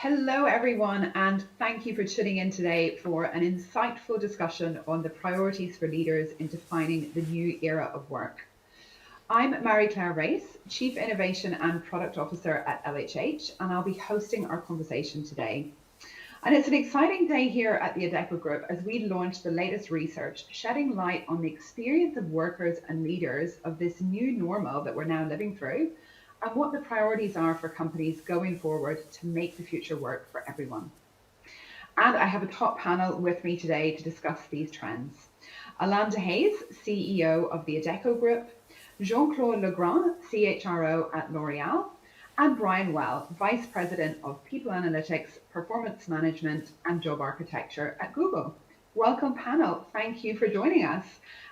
Hello, everyone, and thank you for tuning in today for an insightful discussion on the priorities for leaders in defining the new era of work. I'm Mary Claire Race, Chief Innovation and Product Officer at LHH, and I'll be hosting our conversation today. And it's an exciting day here at the Adecco Group as we launch the latest research shedding light on the experience of workers and leaders of this new normal that we're now living through and what the priorities are for companies going forward to make the future work for everyone. And I have a top panel with me today to discuss these trends. Alain Hayes, CEO of the Adecco Group, Jean-Claude Legrand, CHRO at L'Oréal, and Brian Well, Vice President of People Analytics, Performance Management, and Job Architecture at Google. Welcome, panel. Thank you for joining us.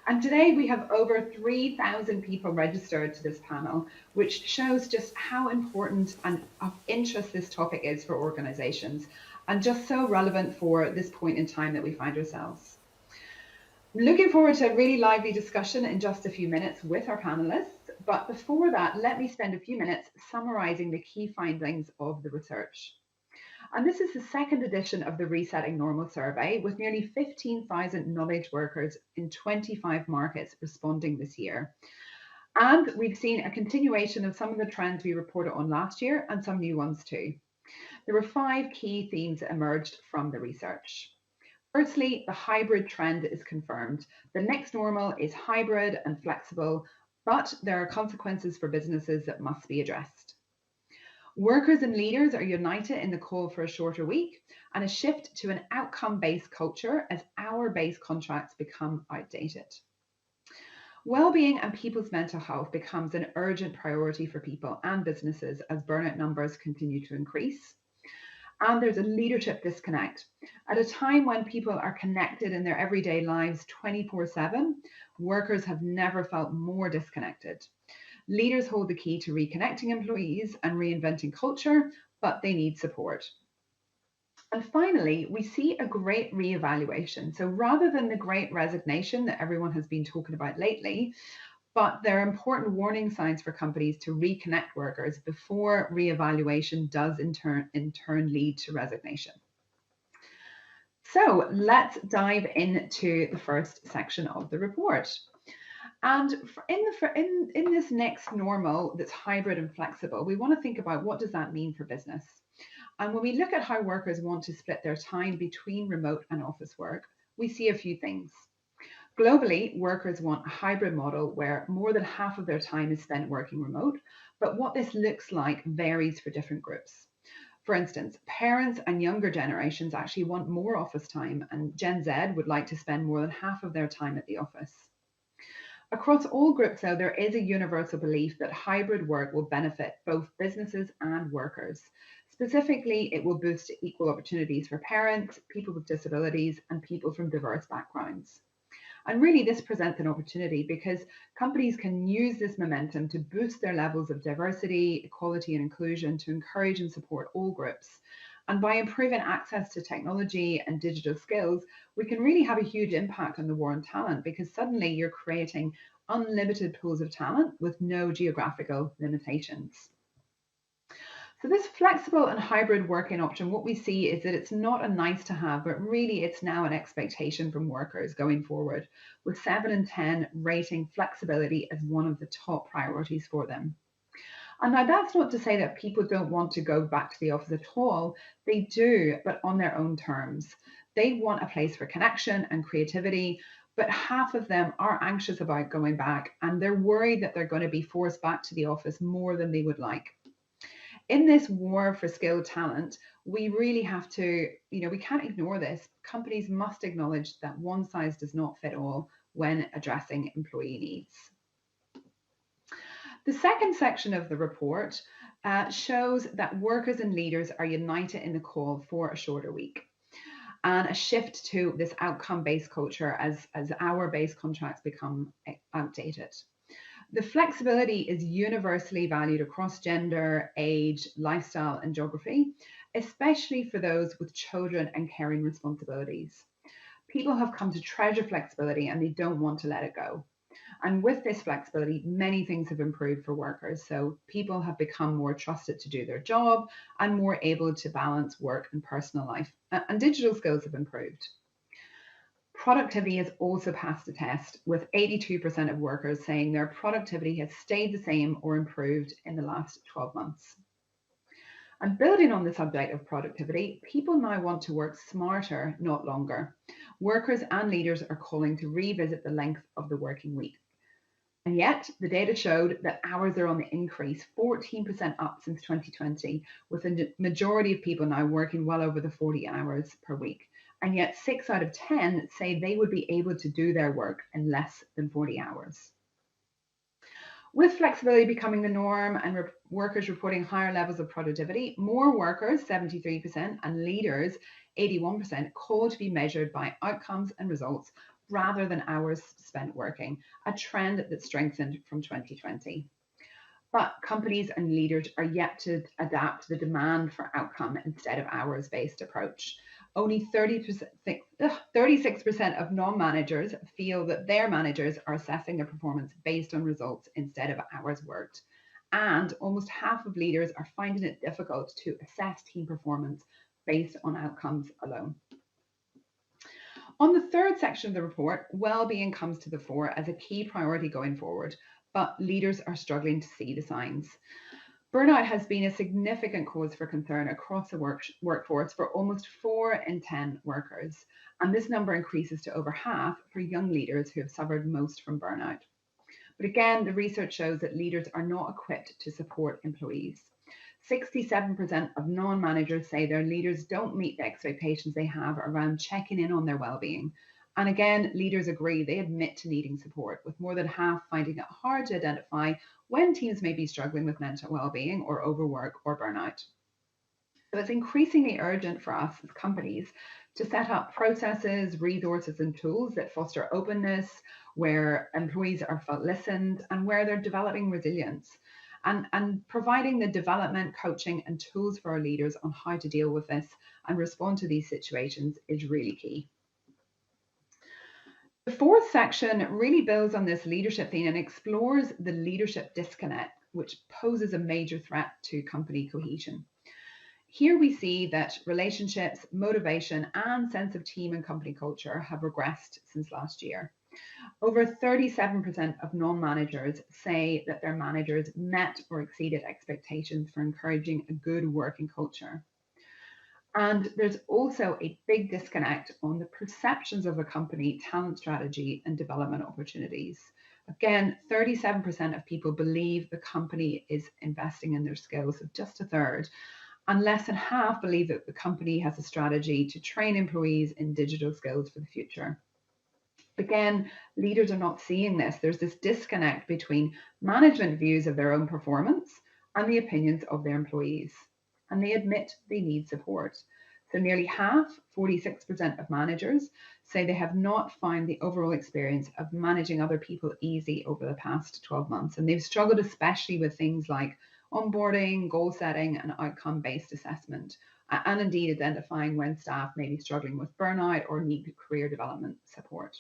And today we have over 3,000 people registered to this panel, which shows just how important and of interest this topic is for organizations and just so relevant for this point in time that we find ourselves. Looking forward to a really lively discussion in just a few minutes with our panelists. But before that, let me spend a few minutes summarizing the key findings of the research. And this is the second edition of the Resetting Normal survey, with nearly 15,000 knowledge workers in 25 markets responding this year. And we've seen a continuation of some of the trends we reported on last year and some new ones too. There were 5 key themes that emerged from the research. Firstly, the hybrid trend is confirmed. The next normal is hybrid and flexible, but there are consequences for businesses that must be addressed. Workers and leaders are united in the call for a shorter week and a shift to an outcome-based culture as hour-based contracts become outdated. Well-being and people's mental health becomes an urgent priority for people and businesses as burnout numbers continue to increase. And there's a leadership disconnect. At a time when people are connected in their everyday lives 24/7, workers have never felt more disconnected. Leaders hold the key to reconnecting employees and reinventing culture, but they need support. And finally, we see a great reevaluation. So rather than the great resignation that everyone has been talking about lately, but there are important warning signs for companies to reconnect workers before reevaluation does in turn lead to resignation. So let's dive into the first section of the report. And in this next normal that's hybrid and flexible, we want to think about what does that mean for business. And when we look at how workers want to split their time between remote and office work, we see a few things. Globally, workers want a hybrid model where more than half of their time is spent working remote, but what this looks like varies for different groups. For instance, parents and younger generations actually want more office time, and Gen Z would like to spend more than half of their time at the office. Across all groups, though, there is a universal belief that hybrid work will benefit both businesses and workers. Specifically, it will boost equal opportunities for parents, people with disabilities, and people from diverse backgrounds. And really, this presents an opportunity because companies can use this momentum to boost their levels of diversity, equality, and inclusion to encourage and support all groups. And by improving access to technology and digital skills, we can really have a huge impact on the war on talent because suddenly you're creating unlimited pools of talent with no geographical limitations. So this flexible and hybrid working option, what we see is that it's not a nice to have, but really it's now an expectation from workers going forward, with 7 in 10 rating flexibility as one of the top priorities for them. And now that's not to say that people don't want to go back to the office at all. They do, but on their own terms. They want a place for connection and creativity, but half of them are anxious about going back and they're worried that they're going to be forced back to the office more than they would like. In this war for skilled talent, we really have to, we can't ignore this. Companies must acknowledge that one size does not fit all when addressing employee needs. The second section of the report shows that workers and leaders are united in the call for a shorter week and a shift to this outcome-based culture as hour-based contracts become outdated. The flexibility is universally valued across gender, age, lifestyle, and geography, especially for those with children and caring responsibilities. People have come to treasure flexibility and they don't want to let it go. And with this flexibility, many things have improved for workers. So people have become more trusted to do their job and more able to balance work and personal life. And digital skills have improved. Productivity has also passed the test, with 82% of workers saying their productivity has stayed the same or improved in the last 12 months. And building on the subject of productivity, people now want to work smarter, not longer. Workers and leaders are calling to revisit the length of the working week. And yet, the data showed that hours are on the increase, 14% up since 2020, with a majority of people now working well over the 40 hours per week. And yet, 6 out of 10 say they would be able to do their work in less than 40 hours. With flexibility becoming the norm and workers reporting higher levels of productivity, more workers, 73%, and leaders, 81%, call to be measured by outcomes and results rather than hours spent working, a trend that strengthened from 2020. But companies and leaders are yet to adapt the demand for outcome instead of hours-based approach. Only 36% of non-managers feel that their managers are assessing their performance based on results instead of hours worked. And almost half of leaders are finding it difficult to assess team performance based on outcomes alone. On the third section of the report, well-being comes to the fore as a key priority going forward, but leaders are struggling to see the signs. Burnout has been a significant cause for concern across the workforce for almost 4 in 10 workers, and this number increases to over half for young leaders who have suffered most from burnout. But again, the research shows that leaders are not equipped to support employees. 67% of non-managers say their leaders don't meet the expectations they have around checking in on their well-being. And again, leaders agree, they admit to needing support, with more than half finding it hard to identify when teams may be struggling with mental well-being or overwork or burnout. So it's increasingly urgent for us as companies to set up processes, resources, and tools that foster openness, where employees are felt listened, and where they're developing resilience. And providing the development, coaching, and tools for our leaders on how to deal with this and respond to these situations is really key. The fourth section really builds on this leadership theme and explores the leadership disconnect, which poses a major threat to company cohesion. Here we see that relationships, motivation, and sense of team and company culture have regressed since last year. Over 37% of non-managers say that their managers met or exceeded expectations for encouraging a good working culture. And there's also a big disconnect on the perceptions of a company, talent strategy, and development opportunities. Again, 37% of people believe the company is investing in their skills, so just a third. And less than half believe that the company has a strategy to train employees in digital skills for the future. Again, leaders are not seeing this. There's this disconnect between management views of their own performance and the opinions of their employees. And they admit they need support. So nearly half, 46% of managers, say they have not found the overall experience of managing other people easy over the past 12 months. And they've struggled especially with things like onboarding, goal setting, and outcome-based assessment, and indeed identifying when staff may be struggling with burnout or need career development support.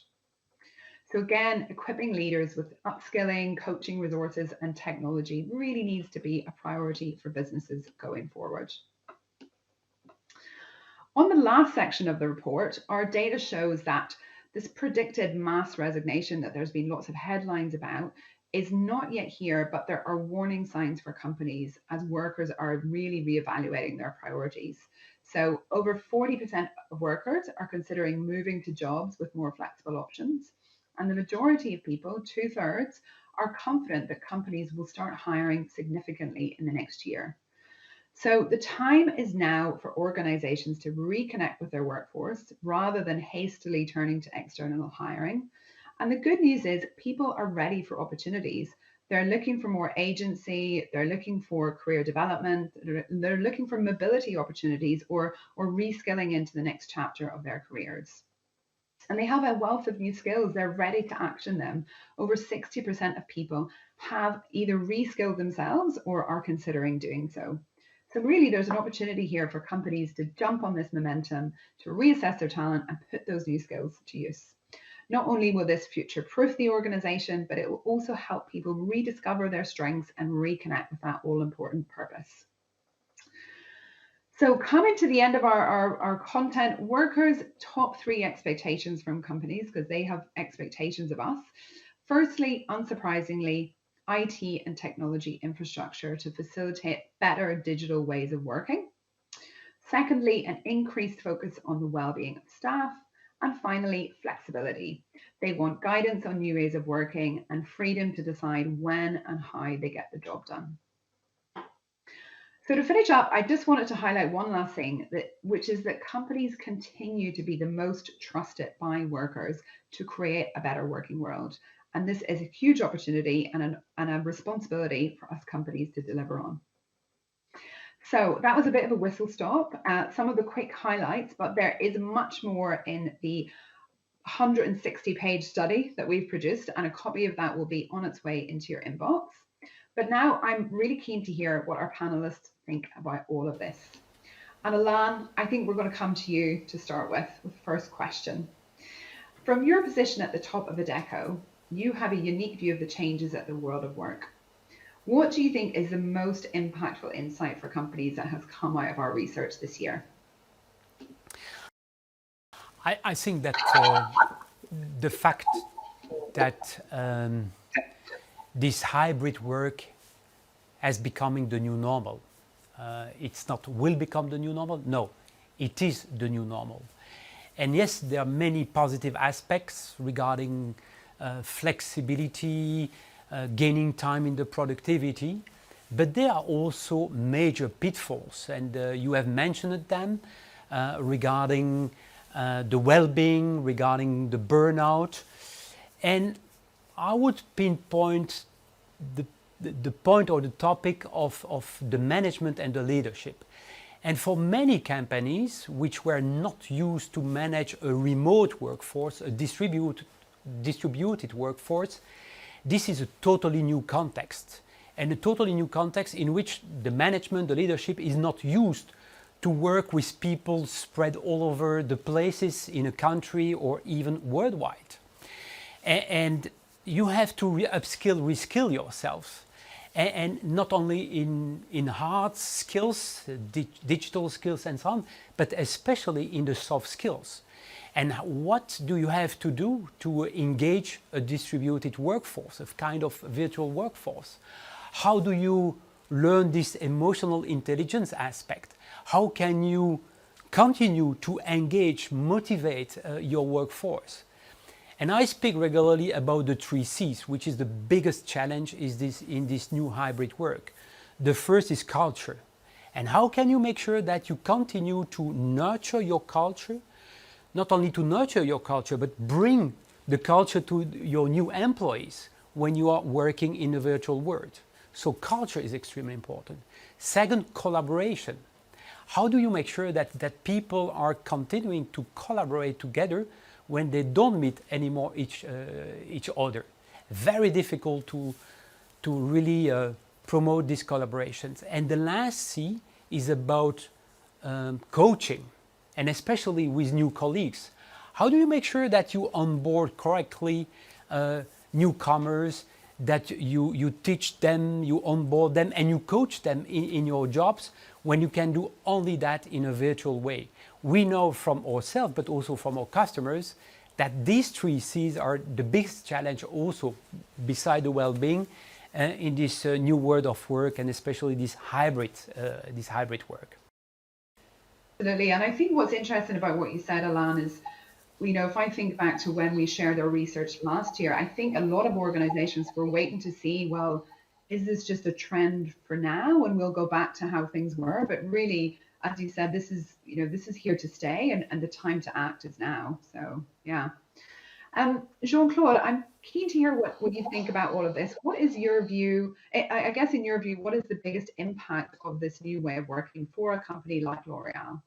So again, equipping leaders with upskilling, coaching resources, and technology really needs to be a priority for businesses going forward. On the last section of the report, our data shows that this predicted mass resignation that there's been lots of headlines about is not yet here, but there are warning signs for companies as workers are really reevaluating their priorities. So over 40% of workers are considering moving to jobs with more flexible options. And the majority of people, 2/3, are confident that companies will start hiring significantly in the next year. So the time is now for organizations to reconnect with their workforce rather than hastily turning to external hiring. And the good news is people are ready for opportunities. They're looking for more agency, they're looking for career development, they're looking for mobility opportunities or reskilling into the next chapter of their careers. And they have a wealth of new skills. They're ready to action them. Over 60% of people have either reskilled themselves or are considering doing so. So really, there's an opportunity here for companies to jump on this momentum, to reassess their talent and put those new skills to use. Not only will this future-proof the organization, but it will also help people rediscover their strengths and reconnect with that all-important purpose. So coming to the end of our content, workers' top 3 expectations from companies, because they have expectations of us. Firstly, unsurprisingly, IT and technology infrastructure to facilitate better digital ways of working. Secondly, an increased focus on the well-being of staff. And finally, flexibility. They want guidance on new ways of working and freedom to decide when and how they get the job done. So to finish up, I just wanted to highlight one last thing, which is that companies continue to be the most trusted by workers to create a better working world. And this is a huge opportunity and a responsibility for us companies to deliver on. So that was a bit of a whistle stop, some of the quick highlights, but there is much more in the 160-page study that we've produced, and a copy of that will be on its way into your inbox. But now I'm really keen to hear what our panelists think about all of this. And Alan, I think we're going to come to you to start with the first question. From your position at the top of Adecco, you have a unique view of the changes at the world of work. What do you think is the most impactful insight for companies that has come out of our research this year? I think that the fact that this hybrid work as becoming the new normal. It's not will become the new normal. No, it is the new normal. And yes, there are many positive aspects regarding flexibility, gaining time in the productivity, but there are also major pitfalls, and you have mentioned them regarding the well-being, regarding the burnout. And I would pinpoint the point or the topic of the management and the leadership. And for many companies which were not used to manage a remote workforce, a distributed workforce, this is a totally new context. And a totally new context in which the management, the leadership is not used to work with people spread all over the places in a country or even worldwide. And you have to upskill, reskill yourself. And not only in hard skills, digital skills and so on, but especially in the soft skills. And what do you have to do to engage a distributed workforce, a kind of virtual workforce? How do you learn this emotional intelligence aspect? How can you continue to engage, motivate your workforce? And I speak regularly about the 3 C's, which is the biggest challenge in this new hybrid work. The first is culture. And how can you make sure that you continue to nurture your culture? Not only to nurture your culture, but bring the culture to your new employees when you are working in a virtual world. So culture is extremely important. Second, collaboration. How do you make sure that people are continuing to collaborate together when they don't meet anymore each other? Very difficult to really promote these collaborations. And the last C is about coaching, and especially with new colleagues. How do you make sure that you onboard correctly newcomers, that you teach them, you onboard them, and you coach them in your jobs when you can do only that in a virtual way? We know from ourselves, but also from our customers, that these 3 C's are the biggest challenge also, beside the well-being, in this new world of work, and especially this hybrid work. Absolutely, and I think what's interesting about what you said, Alan, is, if I think back to when we shared our research last year, I think a lot of organizations were waiting to see, well, is this just a trend for now and we'll go back to how things were? But really, as you said, this is here to stay, and the time to act is now. So yeah. Jean-Claude, I'm keen to hear what you think about all of this. What is your view? I guess in your view, what is the biggest impact of this new way of working for a company like L'Oréal?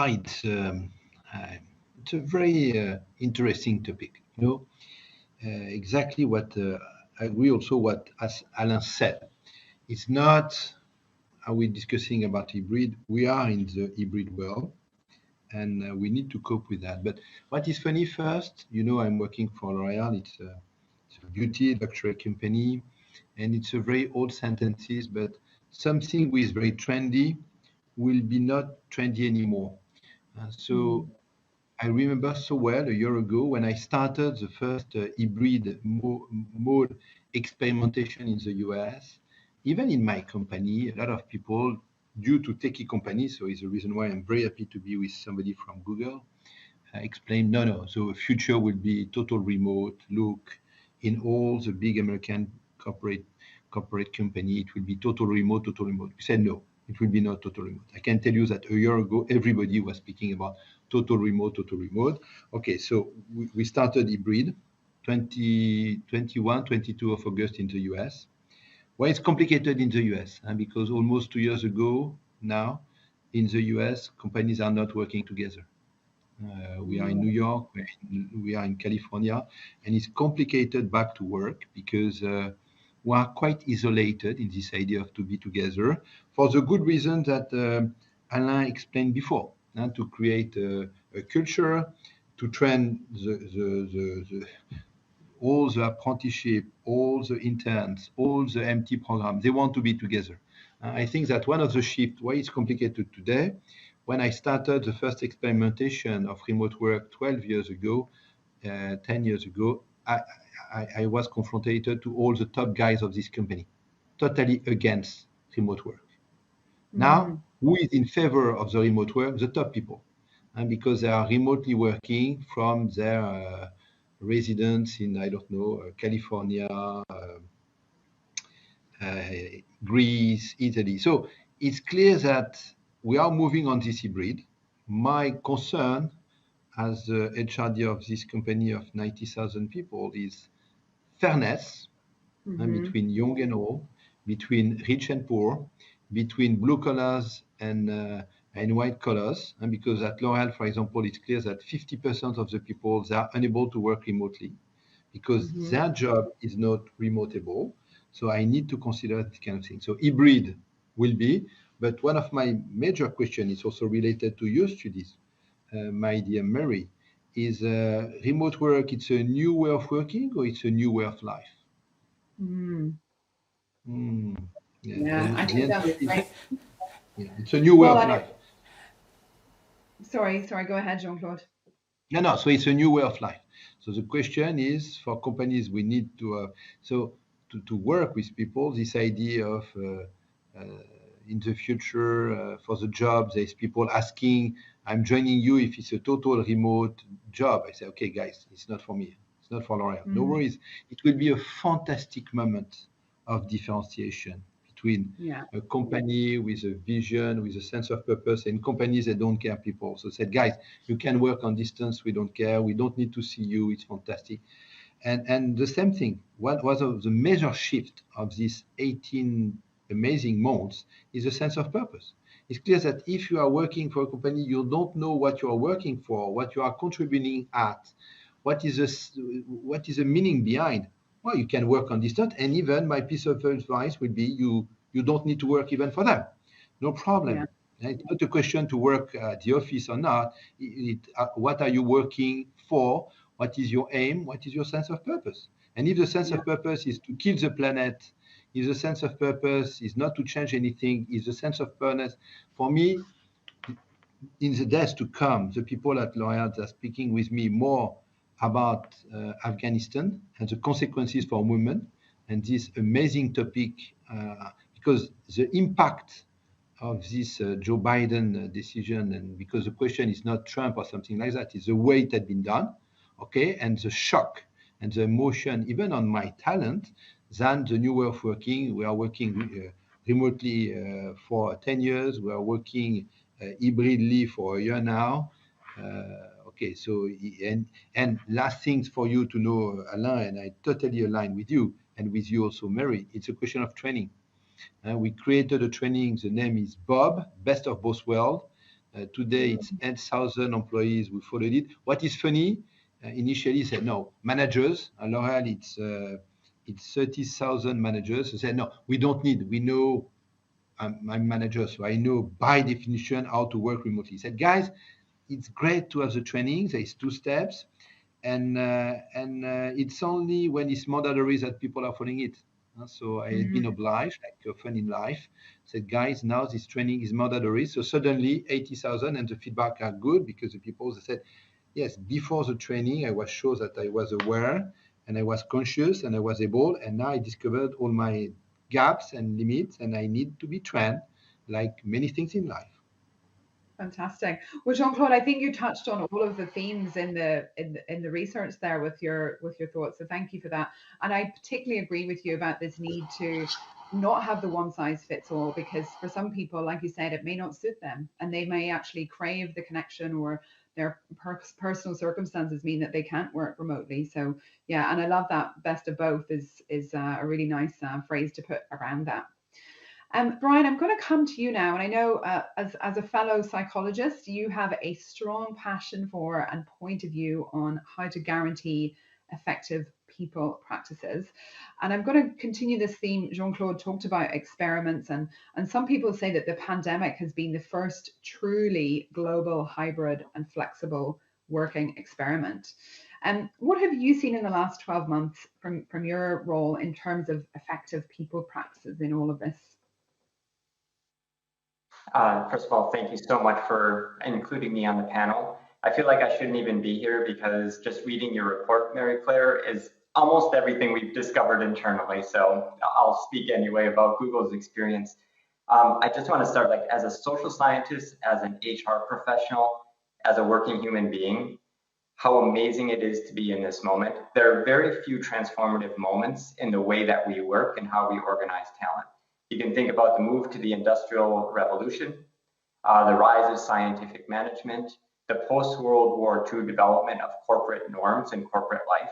It's a very interesting topic. Exactly what I agree also what as Alain said. It's not, are we discussing about hybrid? We are in the hybrid world, and we need to cope with that. But what is funny first, I'm working for L'Oréal. It's a beauty luxury company, and it's a very old sentences, but something which is very trendy will be not trendy anymore. So I remember so well a year ago when I started the first hybrid mode experimentation in the US. Even in my company, a lot of people, due to techie companies, so it's the reason why I'm very happy to be with somebody from Google, explained, no, so the future will be total remote. Look, in all the big American corporate company, it will be total remote, total remote. We said no, it will be not total remote. I can tell you that a year ago, everybody was speaking about total remote, total remote. Okay, so we started hybrid 21, 22 of August in the US. Why it's complicated in the US? Because almost 2 years ago now, in the US, companies are not working together. We are in New York, we are in California, and it's complicated back to work because we are quite isolated in this idea of to be together for the good reason that Alain explained before, to create a culture, to train all the apprenticeship, all the interns, all the MT programs. They want to be together. I think that one of the shifts, why it's complicated today, when I started the first experimentation of remote work 12 years ago, 10 years ago, I was confronted to all the top guys of this company, totally against remote work. Now, who is in favor of the remote work? The top people, and because they are remotely working from their residence in, I don't know, California, Greece, Italy. So it's clear that we are moving on this hybrid. My concern as the HRD of this company of 90,000 people is fairness between young and old, between rich and poor, between blue collars and white collars. And because at L'Oréal, for example, it's clear that 50% of the people, they are unable to work remotely because their job is not remotable. So I need to consider this kind of thing. So hybrid will be, but one of my major questions is also related to your studies, my dear Mary, is remote work, it's a new way of working or it's a new way of life? Yeah, I The think answer that's is, right. it's a new way Well, of life. Sorry, go ahead, Jean-Claude. No, so it's a new way of life. So the question is, for companies, we need to work with people, this idea of in the future, for the jobs, there's people asking, I'm joining you if it's a total remote job. I say, okay, guys, it's not for me. It's not for L'Oréal. No worries. It will be a fantastic moment of differentiation between a company with a vision, with a sense of purpose, and companies that don't care people. So said, guys, you can work on distance. We don't care. We don't need to see you. It's fantastic. And the same thing, what was the major shift of these 18 amazing months is a sense of purpose. It's clear that if you are working for a company, you don't know what you are working for, what you are contributing at, what is the meaning behind. Well, you can work on distance, and even my piece of advice would be you don't need to work even for them. No problem. Yeah. It's not a question to work at the office or not. What are you working for? What is your aim? What is your sense of purpose? And if the sense of purpose is to kill the planet, if the sense of purpose is not to change anything, if the sense of purpose, for me, in the days to come, the people at L'Oréal are speaking with me more about Afghanistan and the consequences for women and this amazing topic, because the impact of this Joe Biden decision, and because the question is not Trump or something like that, it's the way it had been done, okay, and the shock and the emotion, even on my talent, than the new way of working. We are working remotely for 10 years. We are working hybridly for a year now. Okay, so and last things for you to know, Alain, and I totally align with you and with you also, Mary. It's a question of training. We created a training. The name is Bob, Best of Both Worlds. Today it's 8,000 employees who followed it. What is funny? Initially said no, managers. At L'Oréal, it's 30,000 managers. They said no, we don't need. We know I'm manager, so I know by definition how to work remotely. He said, guys, it's great to have the training. There is 2 steps, and it's only when it's mandatory that people are following it. So I had been obliged, like often in life, said, guys, now this training is mandatory. So suddenly 80,000, and the feedback are good because the people, they said, yes, before the training, I was sure that I was aware and I was conscious and I was able, and now I discovered all my gaps and limits, and I need to be trained, like many things in life. Fantastic. Well, Jean-Claude, I think you touched on all of the themes in the research there with your thoughts. So thank you for that. And I particularly agree with you about this need to not have the one size fits all, because for some people, like you said, it may not suit them, and they may actually crave the connection, or their personal circumstances mean that they can't work remotely. So yeah, and I love that best of both is a really nice phrase to put around that. Brian, I'm going to come to you now, and I know as a fellow psychologist, you have a strong passion for and point of view on how to guarantee effective people practices. And I'm going to continue this theme. Jean-Claude talked about experiments, and some people say that the pandemic has been the first truly global, hybrid, and flexible working experiment. And what have you seen in the last 12 months from your role in terms of effective people practices in all of this? First of all, thank you so much for including me on the panel. I feel like I shouldn't even be here because just reading your report, Mary Claire, is almost everything we've discovered internally. So I'll speak anyway about Google's experience. I just want to start, like, as a social scientist, as an HR professional, as a working human being, how amazing it is to be in this moment. There are very few transformative moments in the way that we work and how we organize talent. You can think about the move to the Industrial Revolution, the rise of scientific management, the post-World War II development of corporate norms and corporate life.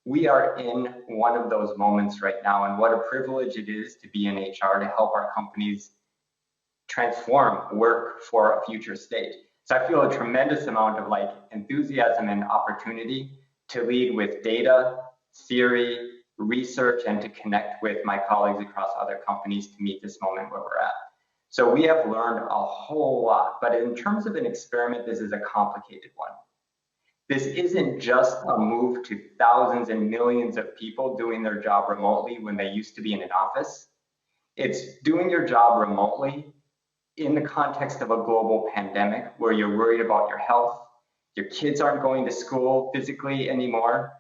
We are in one of those moments right now, and what a privilege it is to be in HR to help our companies transform work for a future state. So I feel a tremendous amount of enthusiasm and opportunity to lead with data, theory, research, and to connect with my colleagues across other companies to meet this moment where we're at. So we have learned a whole lot, but in terms of an experiment, this is a complicated one. This isn't just a move to thousands and millions of people doing their job remotely when they used to be in an office. It's doing your job remotely in the context of a global pandemic where you're worried about your health, your kids aren't going to school physically anymore,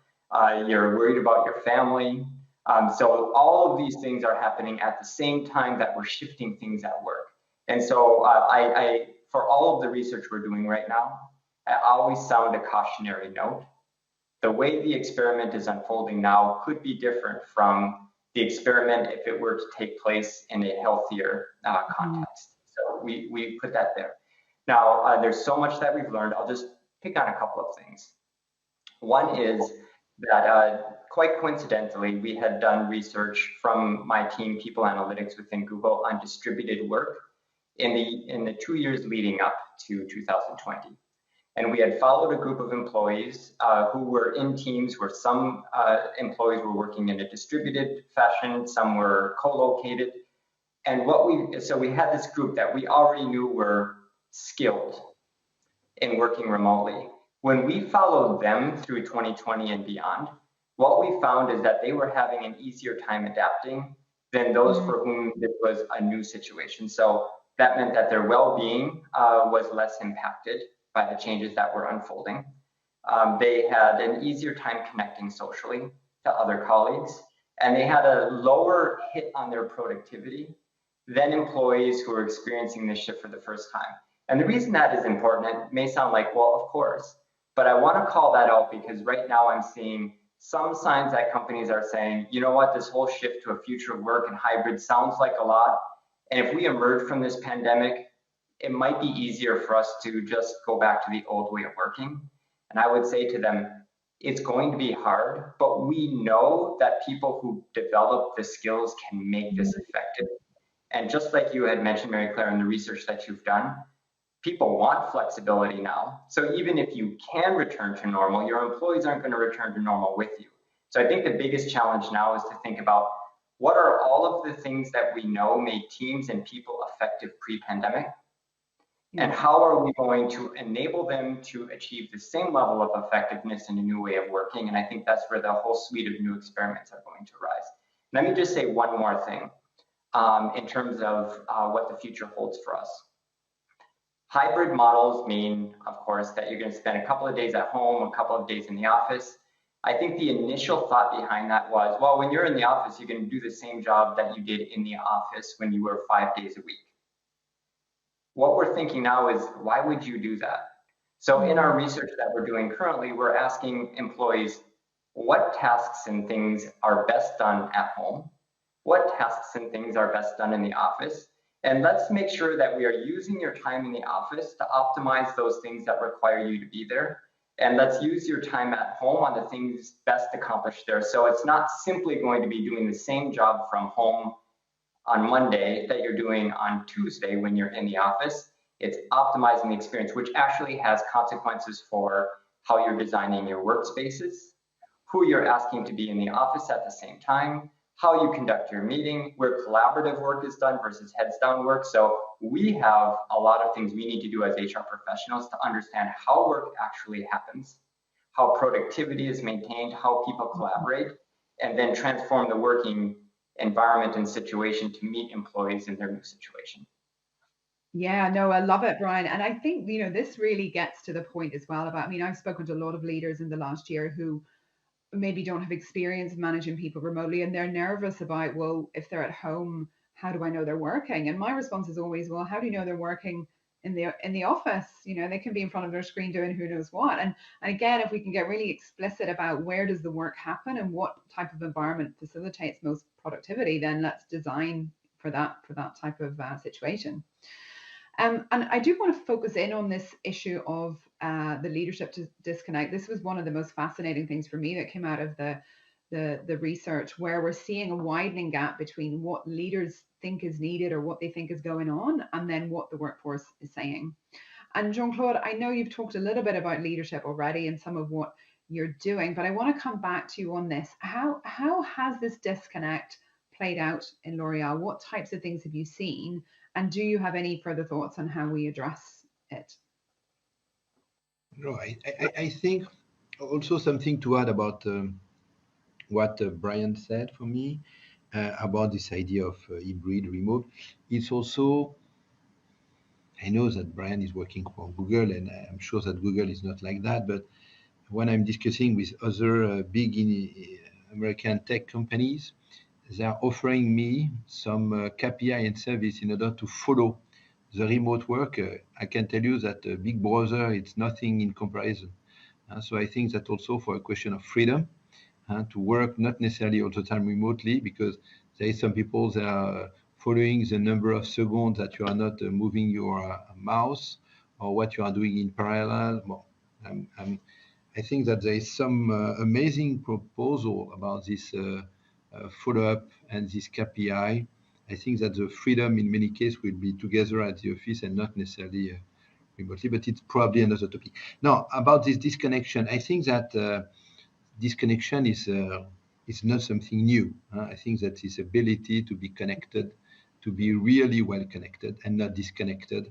you're worried about your family. So all of these things are happening at the same time that we're shifting things at work. And so for all of the research we're doing right now, I always sound a cautionary note. The way the experiment is unfolding now could be different from the experiment if it were to take place in a healthier context. So we put that there. Now, there's so much that we've learned. I'll just pick on a couple of things. One is that quite coincidentally, we had done research from my team, People Analytics within Google, on distributed work in the 2 years leading up to 2020. And we had followed a group of employees who were in teams where some employees were working in a distributed fashion, some were co-located. And so we had this group that we already knew were skilled in working remotely. When we followed them through 2020 and beyond, what we found is that they were having an easier time adapting than those for whom this was a new situation. So that meant that their well-being was less impacted by the changes that were unfolding. They had an easier time connecting socially to other colleagues, and they had a lower hit on their productivity than employees who were experiencing this shift for the first time. And the reason that is important, it may sound like, well, of course, but I want to call that out because right now I'm seeing some signs that companies are saying, you know what, this whole shift to a future of work and hybrid sounds like a lot. And if we emerge from this pandemic, it might be easier for us to just go back to the old way of working. And I would say to them, it's going to be hard, but we know that people who develop the skills can make this effective. And just like you had mentioned, Mary Claire, in the research that you've done, people want flexibility now. So even if you can return to normal, your employees aren't going to return to normal with you. So I think the biggest challenge now is to think about what are all of the things that we know made teams and people effective pre-pandemic? And how are we going to enable them to achieve the same level of effectiveness in a new way of working? And I think that's where the whole suite of new experiments are going to arise. Let me just say one more thing in terms of what the future holds for us. Hybrid models mean, of course, that you're going to spend a couple of days at home, a couple of days in the office. I think the initial thought behind that was, well, when you're in the office, you're going to do the same job that you did in the office when you were 5 days a week. What we're thinking now is, why would you do that? So in our research that we're doing currently, we're asking employees, what tasks and things are best done at home? What tasks and things are best done in the office? And let's make sure that we are using your time in the office to optimize those things that require you to be there. And let's use your time at home on the things best accomplished there. So it's not simply going to be doing the same job from home on Monday that you're doing on Tuesday when you're in the office. It's optimizing the experience, which actually has consequences for how you're designing your workspaces, who you're asking to be in the office at the same time, how you conduct your meeting, where collaborative work is done versus heads down work. So we have a lot of things we need to do as HR professionals to understand how work actually happens, how productivity is maintained, how people collaborate, and then transform the working environment and situation to meet employees in their new situation. Yeah, no, I love it, Brian. And I think, this really gets to the point as well about, I've spoken to a lot of leaders in the last year who maybe don't have experience managing people remotely, and they're nervous about, well, if they're at home, how do I know they're working? And my response is always, well, how do you know they're working in the office? They can be in front of their screen doing who knows what. And again, if we can get really explicit about where does the work happen and what type of environment facilitates most productivity, then let's design for that type of situation. And I do want to focus in on this issue of the leadership disconnect. This was one of the most fascinating things for me that came out of the research, where we're seeing a widening gap between what leaders think is needed or what they think is going on, and then what the workforce is saying. And Jean-Claude, I know you've talked a little bit about leadership already and some of what you're doing, but I want to come back to you on this. How has this disconnect played out in L'Oréal? What types of things have you seen? And do you have any further thoughts on how we address it? No, I think also something to add about what Brian said for me about this idea of hybrid remote. It's also, I know that Brian is working for Google, and I'm sure that Google is not like that, but when I'm discussing with other big American tech companies, they are offering me some KPI and service in order to follow the remote work. I can tell you that Big Brother, it's nothing in comparison. So I think that also for a question of freedom to work not necessarily all the time remotely, because there is some people that are following the number of seconds that you are not moving your mouse or what you are doing in parallel. Well, I think that there is some amazing proposal about this follow-up and this KPI. I think that the freedom in many cases will be together at the office and not necessarily remotely, but it's probably another topic. Now, about this disconnection, I think that disconnection is not something new. I think that this ability to be connected, to be really well connected and not disconnected,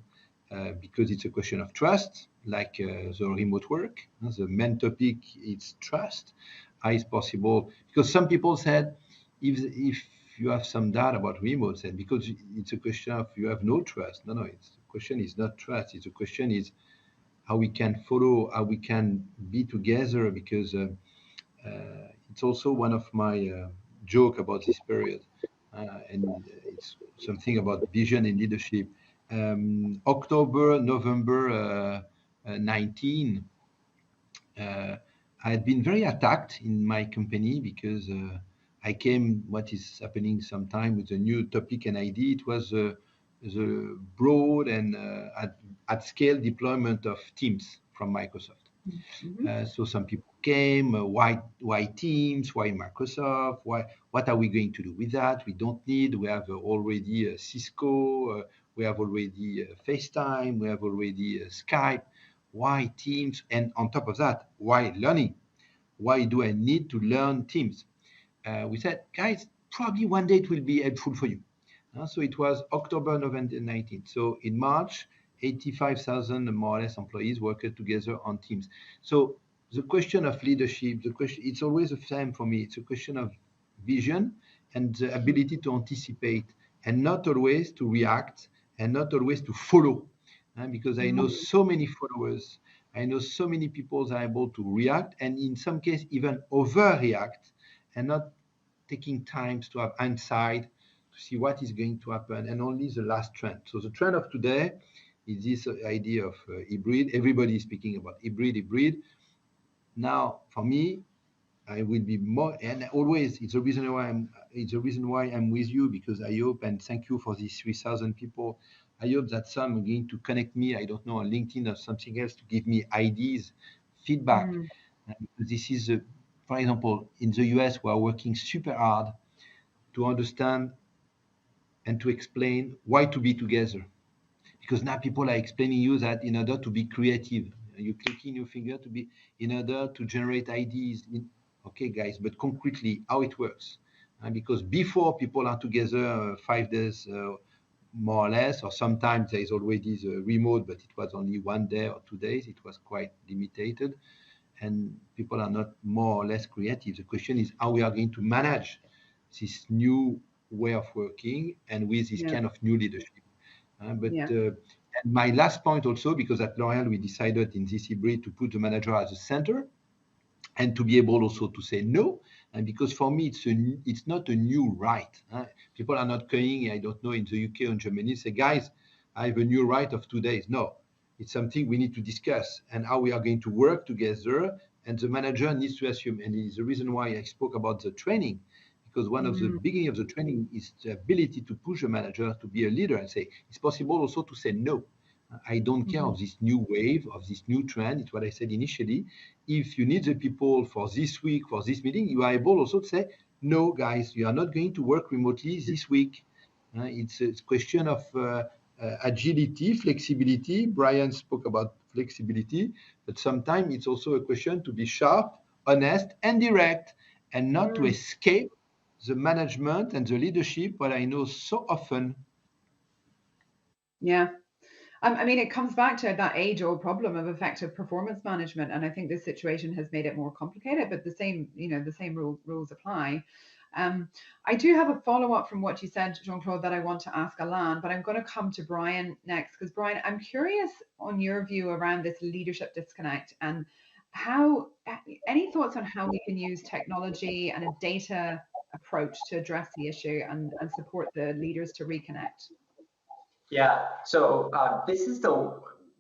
because it's a question of trust, like the remote work. The main topic is trust. How is possible? Because some people said, if you have some doubt about remote, said because it's a question of you have no trust. No, it's the question is not trust. It's a question is how we can follow, how we can be together. Because it's also one of my joke about this period, and it's something about vision and leadership. October, November 19. I had been very attacked in my company because I came, what is happening sometime with a new topic and idea. It was the broad and at scale deployment of Teams from Microsoft. Mm-hmm. So some people came, why Teams, why Microsoft, what are we going to do with that? We don't need, we have already Cisco, we have already FaceTime, we have already Skype. Why Teams? And on top of that, why learning? Why do I need to learn Teams? We said, guys, probably one day it will be helpful for you. So it was October, November 19th. So in March, 85,000 more or less employees working together on teams. So the question of leadership, it's always the same for me. It's a question of vision and the ability to anticipate and not always to react and not always to follow. Because I know so many followers, I know so many people that are able to react and in some cases even overreact and not taking times to have insight to see what is going to happen and only the last trend. So the trend of today is this idea of hybrid. Everybody is speaking about hybrid. Now, for me, I will be more, and always it's the reason why I'm with you, because I hope, and thank you for these 3,000 people. I hope that some are going to connect me, I don't know, on LinkedIn or something else to give me ideas, feedback. This is, for example, in the US, we are working super hard to understand and to explain why to be together. Because now people are explaining you that in order to be creative, you click in your finger to be, in order to generate ideas. Okay, guys, but concretely, how it works. Because before people are together 5 days, more or less, or sometimes there is already the remote, but it was only 1 day or 2 days. It was quite limited. And people are not more or less creative. The question is how we are going to manage this new way of working and with this kind of new leadership. And my last point also, because at L'Oréal we decided in this hybrid to put the manager at the center and to be able also to say no. And because for me it's not a new right. People are not going, I don't know, in the UK or in Germany, say, guys, I have a new right of 2 days. No, it's something we need to discuss and how we are going to work together. And the manager needs to assume. And it's the reason why I spoke about the training. Because one of the beginning of the training is the ability to push a manager to be a leader and say, it's possible also to say no. I don't care of this new wave, of this new trend. It's what I said initially. If you need the people for this week, for this meeting, you are able also to say, no, guys, you are not going to work remotely this week. It's a question of agility, flexibility. Brian spoke about flexibility, but sometimes it's also a question to be sharp, honest, and direct, and not to escape the management and the leadership, what I know so often. Yeah. I mean, it comes back to that age-old problem of effective performance management, and I think this situation has made it more complicated. But the same, the same rules apply. I do have a follow-up from what you said, Jean-Claude, that I want to ask Alain, but I'm going to come to Brian next, because Brian, I'm curious on your view around this leadership disconnect and any thoughts on how we can use technology and a data approach to address the issue and support the leaders to reconnect. Yeah, so this is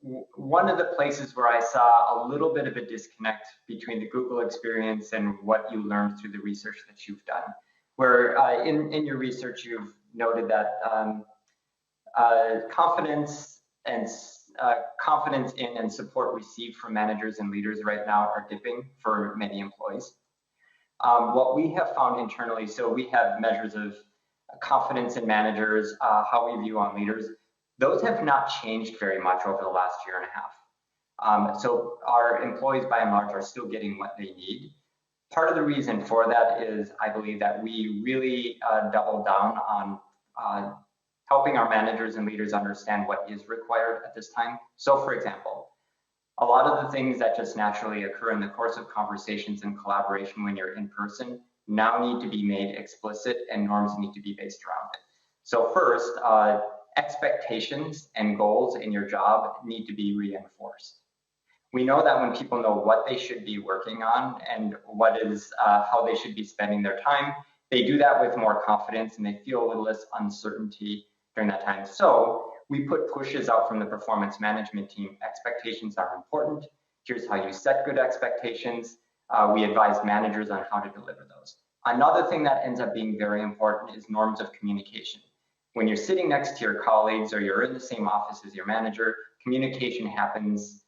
one of the places where I saw a little bit of a disconnect between the Google experience and what you learned through the research that you've done. Where in your research you've noted that confidence in and support received from managers and leaders right now are dipping for many employees. What we have found internally, so we have measures of confidence in managers, how we view on leaders. Those have not changed very much over the last year and a half. So our employees, by and large, are still getting what they need. Part of the reason for that is, I believe, that we really doubled down on helping our managers and leaders understand what is required at this time. So, for example, a lot of the things that just naturally occur in the course of conversations and collaboration when you're in person now need to be made explicit, and norms need to be based around it. So first, expectations and goals in your job need to be reinforced. We know that when people know what they should be working on and what is how they should be spending their time, they do that with more confidence and they feel a little less uncertainty during that time. So we put pushes out from the performance management team. Expectations are important. Here's how you set good expectations. We advise managers on how to deliver those. Another thing that ends up being very important is norms of communication. When you're sitting next to your colleagues or you're in the same office as your manager, communication happens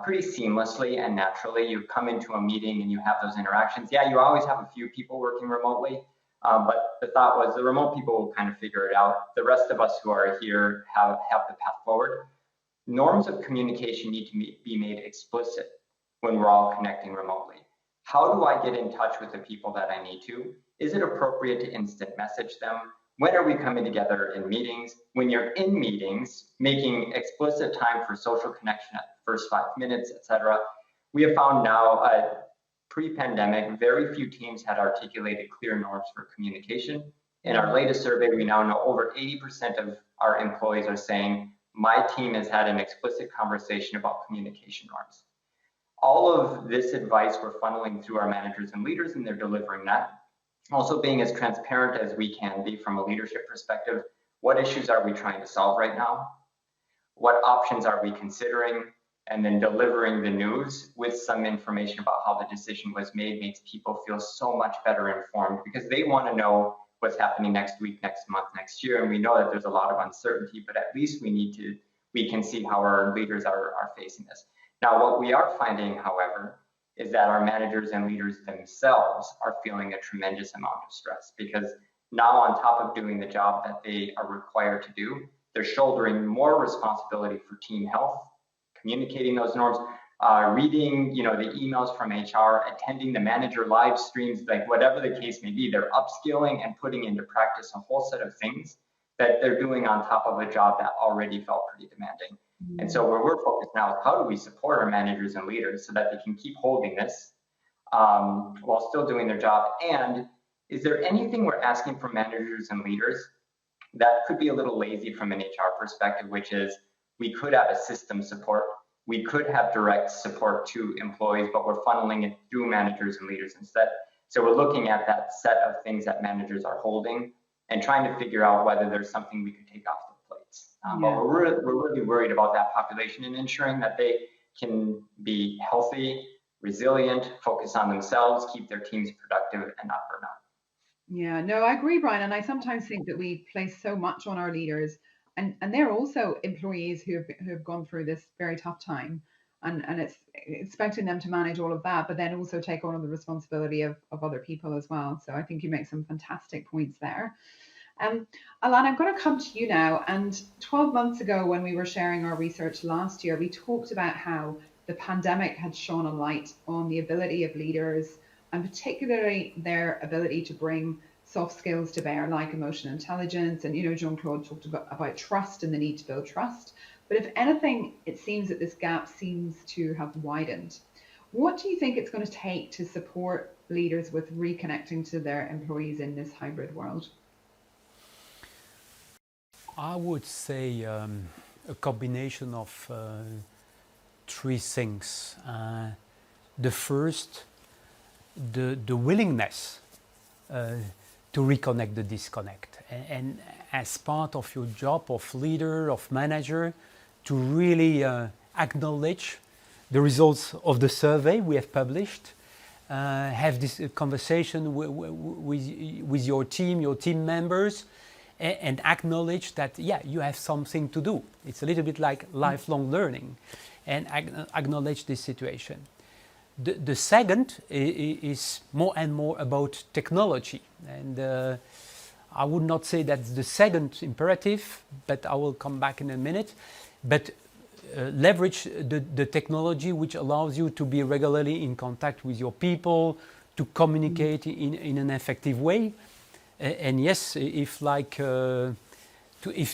pretty seamlessly and naturally. You come into a meeting and you have those interactions. Yeah, you always have a few people working remotely, but the thought was the remote people will kind of figure it out. The rest of us who are here have the path forward. Norms of communication need to be made explicit when we're all connecting remotely. How do I get in touch with the people that I need to? Is it appropriate to instant message them? When are we coming together in meetings? When you're in meetings, making explicit time for social connection at the first 5 minutes, etc. We have found now, pre-pandemic, very few teams had articulated clear norms for communication. In our latest survey, we now know over 80% of our employees are saying, my team has had an explicit conversation about communication norms. All of this advice we're funneling through our managers and leaders, and they're delivering that. Also being as transparent as we can be from a leadership perspective. What issues are we trying to solve right now? What options are we considering? And then delivering the news with some information about how the decision was made makes people feel so much better informed, because they want to know what's happening next week, next month, next year. And we know that there's a lot of uncertainty, but at least we can see how our leaders are facing this. Now, what we are finding, however, is that our managers and leaders themselves are feeling a tremendous amount of stress, because now on top of doing the job that they are required to do, they're shouldering more responsibility for team health, communicating those norms, reading, the emails from HR, attending the manager live streams, like whatever the case may be. They're upskilling and putting into practice a whole set of things that they're doing on top of a job that already felt pretty demanding. And so where we're focused now is how do we support our managers and leaders so that they can keep holding this while still doing their job? And is there anything we're asking from managers and leaders that could be a little lazy from an HR perspective, which is we could have a system support, we could have direct support to employees, but we're funneling it through managers and leaders instead. So we're looking at that set of things that managers are holding and trying to figure out whether there's something we could take off the plates. But we're really worried about that population and ensuring that they can be healthy, resilient, focus on themselves, keep their teams productive, and not burn out. Yeah, no, I agree, Brian. And I sometimes think that we place so much on our leaders, and they're also employees who have gone through this very tough time. And it's expecting them to manage all of that, but then also take on the responsibility of other people as well. So I think you make some fantastic points there. Alan, I'm going to come to you now. And 12 months ago, when we were sharing our research last year, we talked about how the pandemic had shone a light on the ability of leaders, and particularly their ability to bring soft skills to bear, like emotional intelligence. And, Jean-Claude talked about trust and the need to build trust. But if anything, it seems that this gap seems to have widened. What do you think it's going to take to support leaders with reconnecting to their employees in this hybrid world? I would say a combination of three things. The first, the willingness to reconnect the disconnect. And as part of your job of leader, of manager, to really acknowledge the results of the survey we have published, have this conversation with your team members, and acknowledge that, you have something to do. It's a little bit like lifelong learning, and acknowledge this situation. The second is more and more about technology. And I would not say that's the second imperative, but I will come back in a minute. But leverage the technology which allows you to be regularly in contact with your people, to communicate in an effective way. And yes, if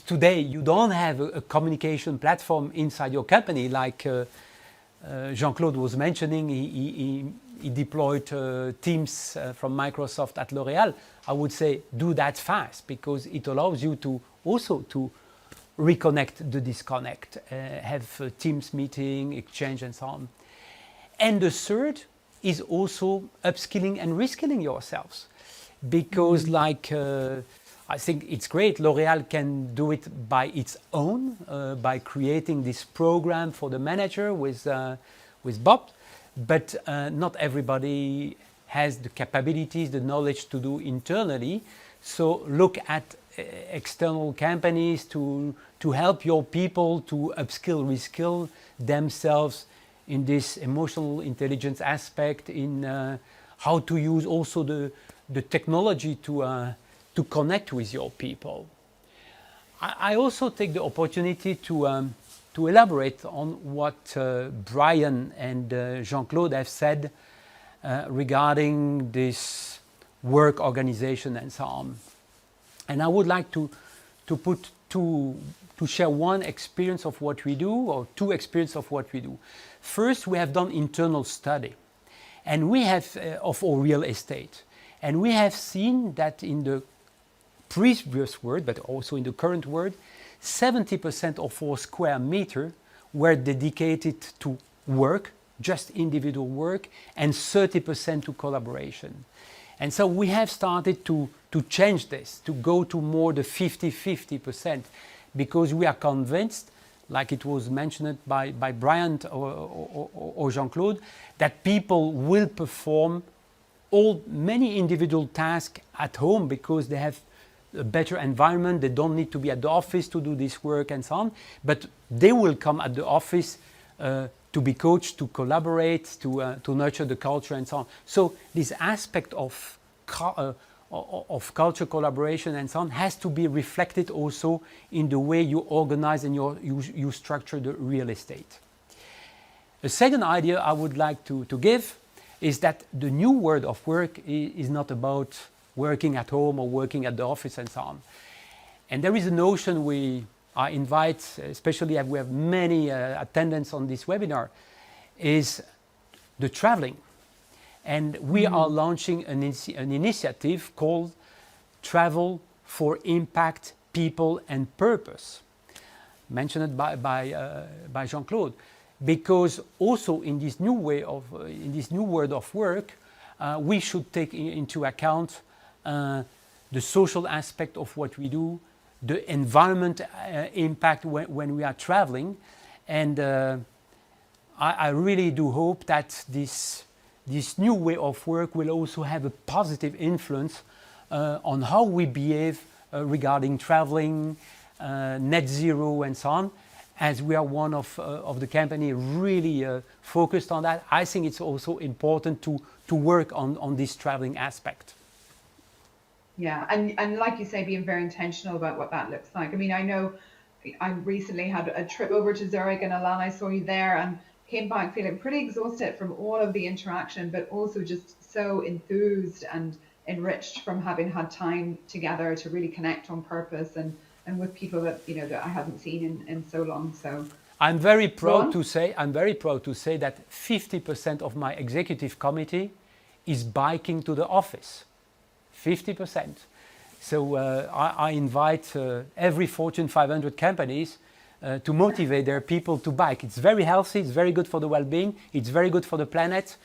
today you don't have a communication platform inside your company, like Jean-Claude was mentioning, he deployed Teams from Microsoft at L'Oréal, I would say do that fast, because it allows you to also to reconnect the disconnect, have Teams meeting, exchange and so on. And the third is also upskilling and reskilling yourselves. Because I think it's great, L'Oréal can do it by its own, by creating this program for the manager with Bob, but not everybody has the capabilities, the knowledge to do internally. So look at external companies to help your people to upskill, reskill themselves in this emotional intelligence aspect, in how to use also the technology to connect with your people. I also take the opportunity to elaborate on what Brian and Jean-Claude have said regarding this work organization and so on. And I would like to share one experience of what we do, or two experiences of what we do. First, we have done internal study, and we have of our real estate, and we have seen that in the previous world, but also in the current world, 70% of our square meter were dedicated to work, just individual work, and 30% to collaboration. And so we have started to change this, to go to more the 50-50%, because we are convinced, like it was mentioned by Brian or Jean-Claude, that people will perform many individual tasks at home because they have a better environment, they don't need to be at the office to do this work and so on, but they will come at the office to be coached, to collaborate, to nurture the culture and so on. So this aspect of culture, collaboration and so on has to be reflected also in the way you organize and you structure the real estate. A second idea I would like to give is that the new world of work is not about working at home or working at the office and so on. And there is a notion I invite, especially if we have many attendants on this webinar, is the traveling. And we are launching an initiative called Travel for Impact, People and Purpose, mentioned by Jean-Claude, because also in this new world of work, we should take into account the social aspect of what we do, the environment impact when we are traveling, and I really do hope that this new way of work will also have a positive influence on how we behave regarding traveling, net zero and so on, as we are one of the company really focused on that. I think it's also important to work on this traveling aspect. Yeah, and like you say, being very intentional about what that looks like. I mean, I know I recently had a trip over to Zurich, and Alan, I saw you there and came back feeling pretty exhausted from all of the interaction, but also just so enthused and enriched from having had time together to really connect on purpose and with people that that I haven't seen in so long. So I'm very proud to say that 50% of my executive committee is biking to the office. 50%. So I invite every Fortune 500 companies to motivate their people to bike. It's very healthy, it's very good for the well-being, it's very good for the planet,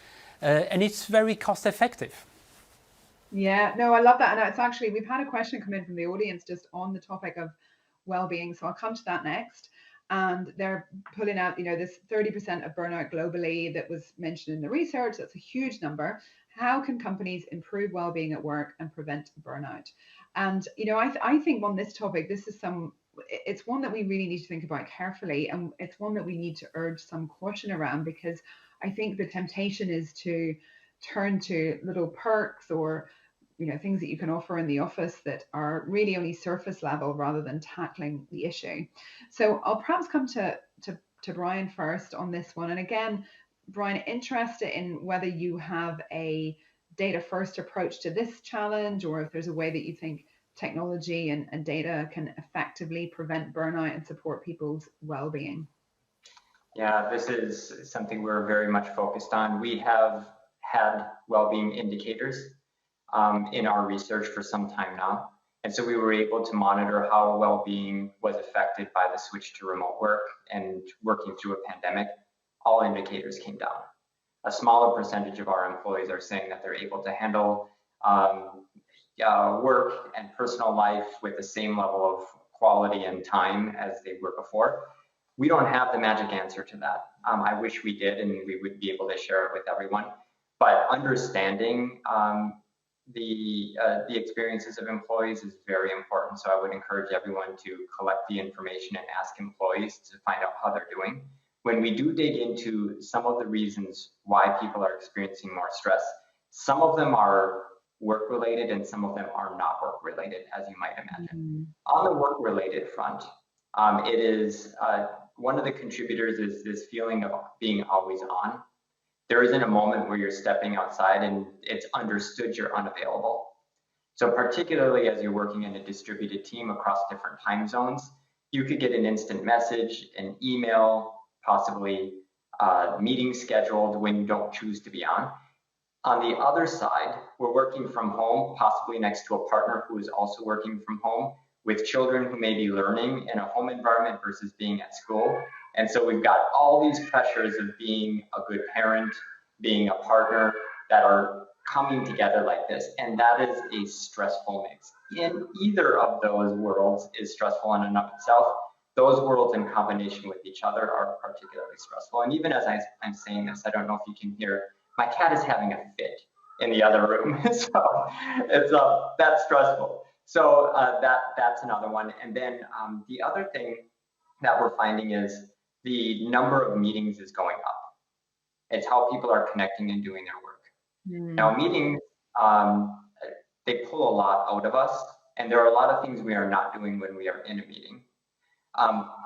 and it's very cost effective. Yeah, no, I love that. And it's actually, we've had a question come in from the audience just on the topic of well-being. So I'll come to that next. And they're pulling out, this 30% of burnout globally that was mentioned in the research. That's a huge number. How can companies improve well-being at work and prevent burnout? And, I think on this topic, it's one that we really need to think about carefully. And it's one that we need to urge some caution around, because I think the temptation is to turn to little perks or things that you can offer in the office that are really only surface level rather than tackling the issue. So I'll perhaps come to Brian first on this one. And again, Brian, interested in whether you have a data first approach to this challenge, or if there's a way that you think technology and data can effectively prevent burnout and support people's well-being. Yeah, this is something we're very much focused on. We have had well-being indicators in our research for some time now. And so we were able to monitor how well-being was affected by the switch to remote work and working through a pandemic. All indicators came down. A smaller percentage of our employees are saying that they're able to handle work and personal life with the same level of quality and time as they were before. We don't have the magic answer to that. I wish we did, and we would be able to share it with everyone. But understanding the experiences of employees is very important. So I would encourage everyone to collect the information and ask employees to find out how they're doing. When we do dig into some of the reasons why people are experiencing more stress, some of them are work-related and some of them are not work-related, as you might imagine. On the work-related front, it is one of the contributors is this feeling of being always on. There isn't a moment where you're stepping outside and it's understood you're unavailable. So particularly as you're working in a distributed team across different time zones, you could get an instant message, an email, possibly a meeting scheduled when you don't choose to be on. On the other side, we're working from home, possibly next to a partner who is also working from home, with children who may be learning in a home environment versus being at school. And so we've got all these pressures of being a good parent, being a partner, that are coming together like this. And that is a stressful mix. In either of those worlds is stressful in and of itself. Those worlds in combination with each other are particularly stressful. And even as I'm saying this, I don't know if you can hear, my cat is having a fit in the other room. So it's that's stressful. So that's another one. And then the other thing that we're finding is the number of meetings is going up. It's how people are connecting and doing their work. Now, meetings, they pull a lot out of us, and there are a lot of things we are not doing when we are in a meeting.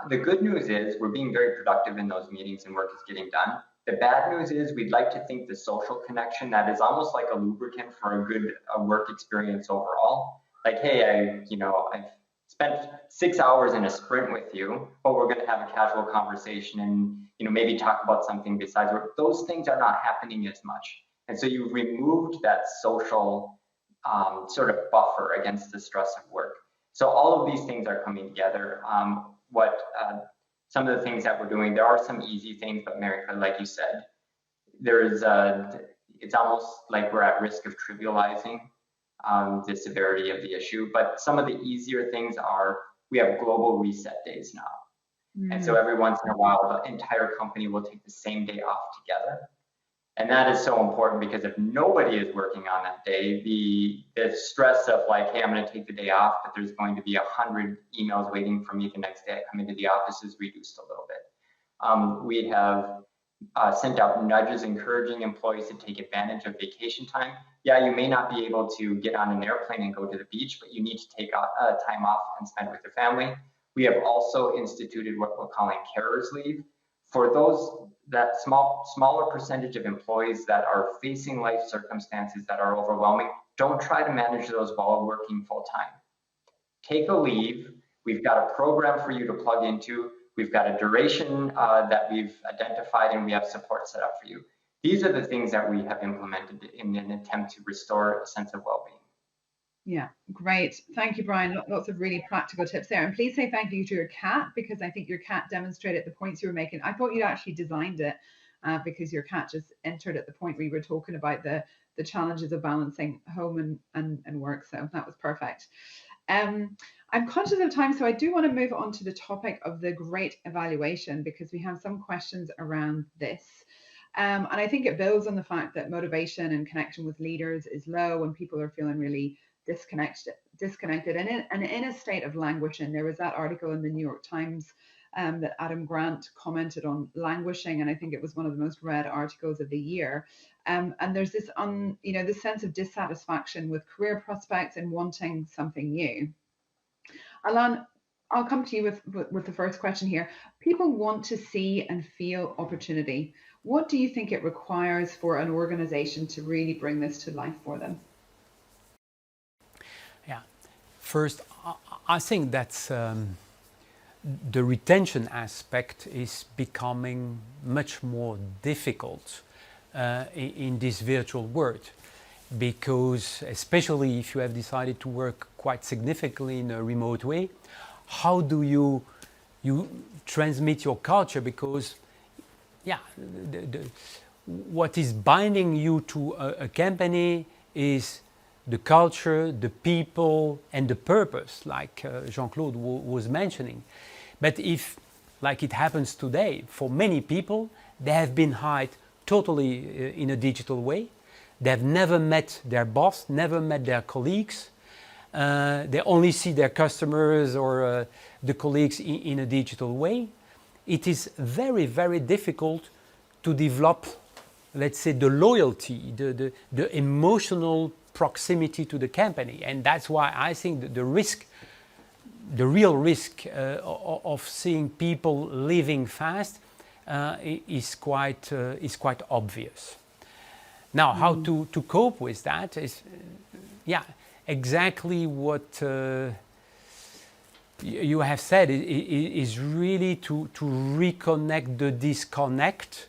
The good news is we're being very productive in those meetings and work is getting done. The bad news is we'd like to think the social connection that is almost like a lubricant for a good work experience overall. Like, hey, I've spent 6 hours in a sprint with you, but we're going to have a casual conversation and maybe talk about something besides work. Those things are not happening as much. And so you've removed that social sort of buffer against the stress of work. So all of these things are coming together. Some of the things that we're doing, there are some easy things, but Mary Claire, like you said, it's almost like we're at risk of trivializing the severity of the issue. But some of the easier things are, we have global reset days now. And so every once in a while, the entire company will take the same day off together. And that is so important because if nobody is working on that day, the stress of like, hey, I'm going to take the day off, but there's going to be 100 emails waiting for me the next day I come into the office is reduced a little bit. We have sent out nudges encouraging employees to take advantage of vacation time. Yeah, you may not be able to get on an airplane and go to the beach, but you need to take time off and spend with your family. We have also instituted what we're calling carers leave. For that smaller percentage of employees that are facing life circumstances that are overwhelming, don't try to manage those while working full time. Take a leave. We've got a program for you to plug into. We've got a duration that we've identified, and we have support set up for you. These are the things that we have implemented in an attempt to restore a sense of well-being. Yeah, great. Thank you, Brian. Lots of really practical tips there. And please say thank you to your cat, because I think your cat demonstrated the points you were making. I thought you'd actually designed it because your cat just entered at the point where you were talking about the challenges of balancing home and work. So that was perfect. I'm conscious of time, so I do want to move on to the topic of the great evaluation, because we have some questions around this. And I think it builds on the fact that motivation and connection with leaders is low and people are feeling really disconnected and in a state of languishing. There was that article in the New York Times that Adam Grant commented on languishing, and I think it was one of the most read articles of the year. And there's this this sense of dissatisfaction with career prospects and wanting something new. Alan, I'll come to you with the first question here. People want to see and feel opportunity. What do you think it requires for an organization to really bring this to life for them? Yeah, first, I think that's the retention aspect is becoming much more difficult in this virtual world, because especially if you have decided to work quite significantly in a remote way, how do you transmit your culture? Because what is binding you to a company is the culture, the people, and the purpose, like Jean-Claude was mentioning. But if, like it happens today, for many people, they have been hired totally in a digital way. They have never met their boss, never met their colleagues. They only see their customers or the colleagues in a digital way. It is very, very difficult to develop, let's say, the loyalty, the emotional proximity to the company. And that's why I think that the real risk of seeing people leaving fast is quite obvious. Now, how to cope with that is, exactly what you have said is really to reconnect the disconnect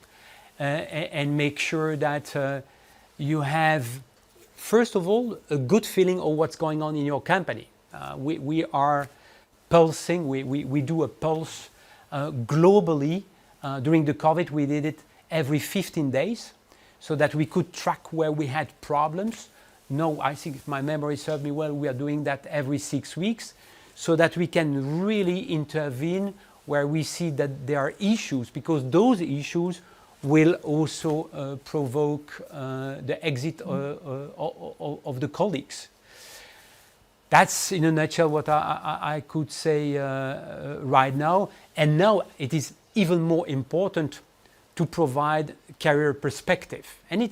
and make sure that you have, first of all, a good feeling of what's going on in your company. We are pulsing, we do a pulse globally. During the COVID, we did it every 15 days so that we could track where we had problems. No, I think if my memory serves me well, we are doing that every 6 weeks so that we can really intervene where we see that there are issues, because those issues will also provoke the exit of the colleagues. That's in a nutshell what I could say right now. And now it is even more important to provide career perspective. And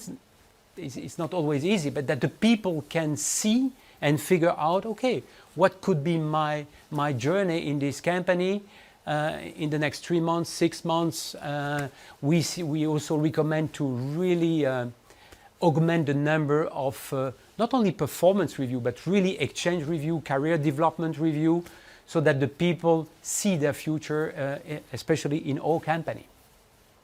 it's not always easy, but that the people can see and figure out, okay, what could be my journey in this company in the next 3 months, 6 months. We also recommend to really augment the number of not only performance review, but really exchange review, career development review, so that the people see their future, especially in our company.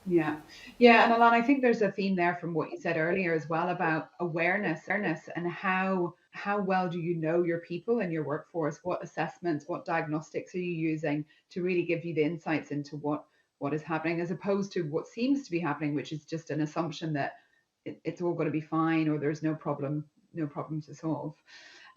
Yeah. Yeah. And Alan, I think there's a theme there from what you said earlier as well about awareness and how well do you know your people and your workforce? What assessments, what diagnostics are you using to really give you the insights into what is happening, as opposed to what seems to be happening, which is just an assumption that it's all going to be fine or there's no problem to solve.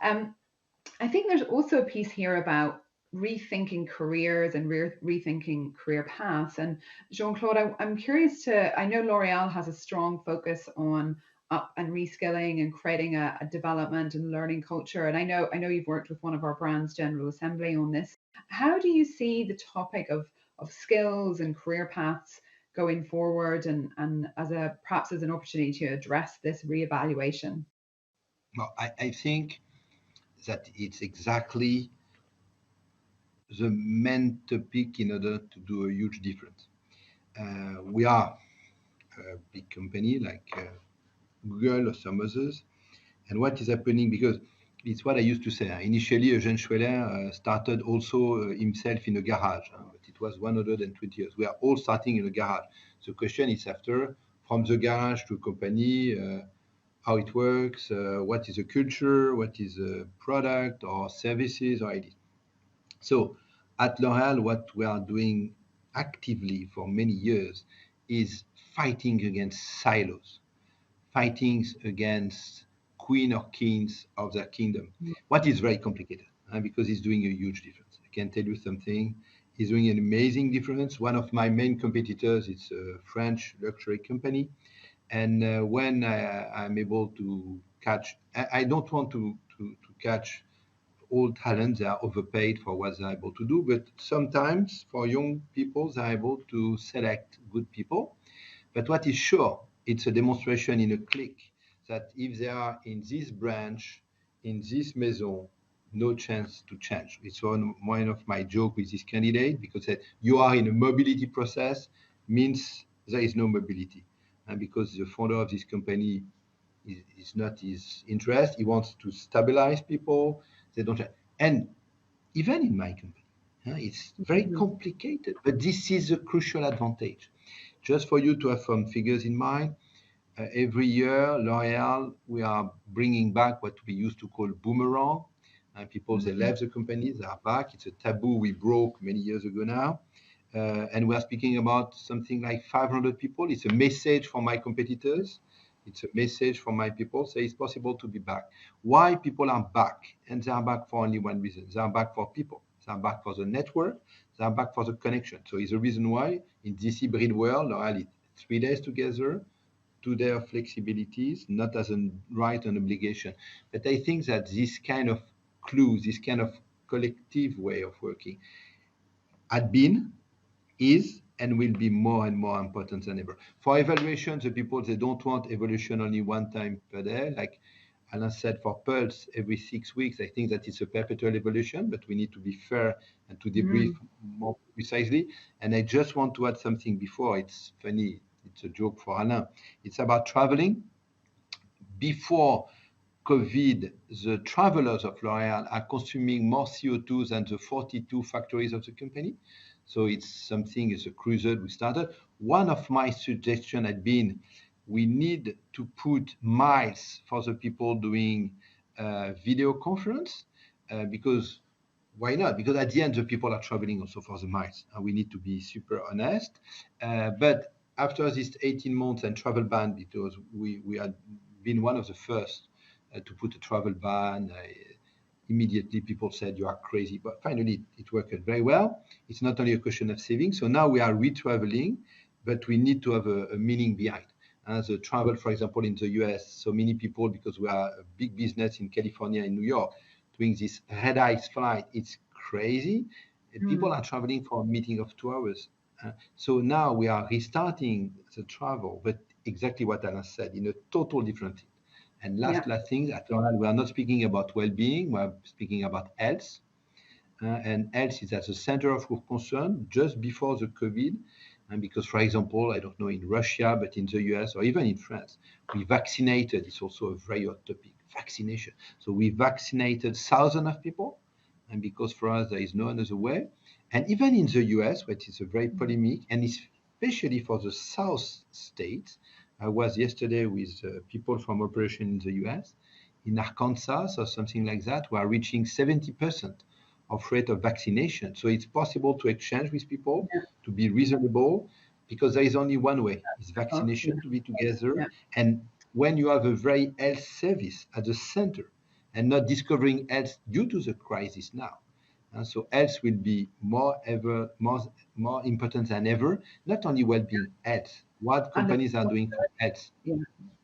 I think there's also a piece here about rethinking careers and rethinking career paths. And Jean-Claude, I'm curious I know L'Oréal has a strong focus on up and reskilling and creating a development and learning culture. And I know you've worked with one of our brands, General Assembly, on this. How do you see the topic of skills and career paths going forward and perhaps as an opportunity to address this reevaluation? Well, I think that it's exactly the main topic in order to do a huge difference. We are a big company like Google or some others, and what is happening, because it's what I used to say. Initially, Eugène Schweller started also himself in a garage, but it was 120 years. We are all starting in a garage. The question is after, from the garage to a company, how it works, what is the culture, what is the product or services or ideas. So at L'Oréal, what we are doing actively for many years is fighting against silos, fighting against queen or kings of their kingdom. What is very complicated, because it's doing a huge difference. I can tell you something. It's doing an amazing difference. One of my main competitors is a French luxury company. And when I'm able to catch, I don't want to catch all talents. They are overpaid for what they're able to do, but sometimes for young people, they're able to select good people. But what is sure, it's a demonstration in a click that if they are in this branch, in this maison, no chance to change. It's one of my joke with this candidate, because you are in a mobility process means there is no mobility. And because the founder of this company is not his interest, he wants to stabilize people. They don't, and even in my company, it's very complicated, but this is a crucial advantage. Just for you to have some figures in mind, every year, L'Oréal, we are bringing back what we used to call boomerang. People, they left the company, they are back. It's a taboo we broke many years ago now. And we are speaking about something like 500 people. It's a message for my competitors. It's a message for my people. So it's possible to be back. Why people are back? And they are back for only one reason. They are back for people. They are back for the network. They are back for the connection. So it's a reason why in this hybrid world, L'Oréal is 3 days together, 2 days of flexibilities, not as a right and obligation. But I think that this kind of clues, this kind of collective way of working had been, is, and will be more and more important than ever. For evaluation, the people, they don't want evaluation only one time per day. Like Alain said, for Pulse, every 6 weeks, I think that it's a perpetual evolution, but we need to be fair and to debrief more precisely. And I just want to add something before. It's funny, it's a joke for Alain. It's about traveling. Before, COVID, the travelers of L'Oréal are consuming more CO2 than the 42 factories of the company. So it's something, it's a crusade we started. One of my suggestions had been we need to put miles for the people doing video conference because why not? Because at the end, the people are traveling also for the miles, and we need to be super honest. But after this 18 months and travel ban, because we had been one of the first to put a travel ban, immediately people said you are crazy. But finally, it worked very well. It's not only a question of saving. So now we are re-traveling, but we need to have a meaning behind. The travel, for example, in the US, so many people, because we are a big business in California and New York, doing this red-eye flight, it's crazy. People are traveling for a meeting of 2 hours. So now we are restarting the travel, but exactly what Anna said, in a total different thing. And last thing, at L'Oréal, we are not speaking about well-being, we are speaking about health. And health is at the center of our concern just before the COVID. And because, for example, I don't know in Russia, but in the US or even in France, we vaccinated, it's also a very hot topic, vaccination. So we vaccinated thousands of people, and because for us there is no other way. And even in the US, which is a very polemic, and especially for the South states, I was yesterday with people from operation in the US, in Arkansas or something like that, we are reaching 70% of rate of vaccination. So it's possible to exchange with people, to be reasonable, because there is only one way, it's vaccination, to be together. And when you have a very health service at the center and not discovering health due to the crisis now. And so health will be more important than ever, not only well-being, health, what companies are doing for health.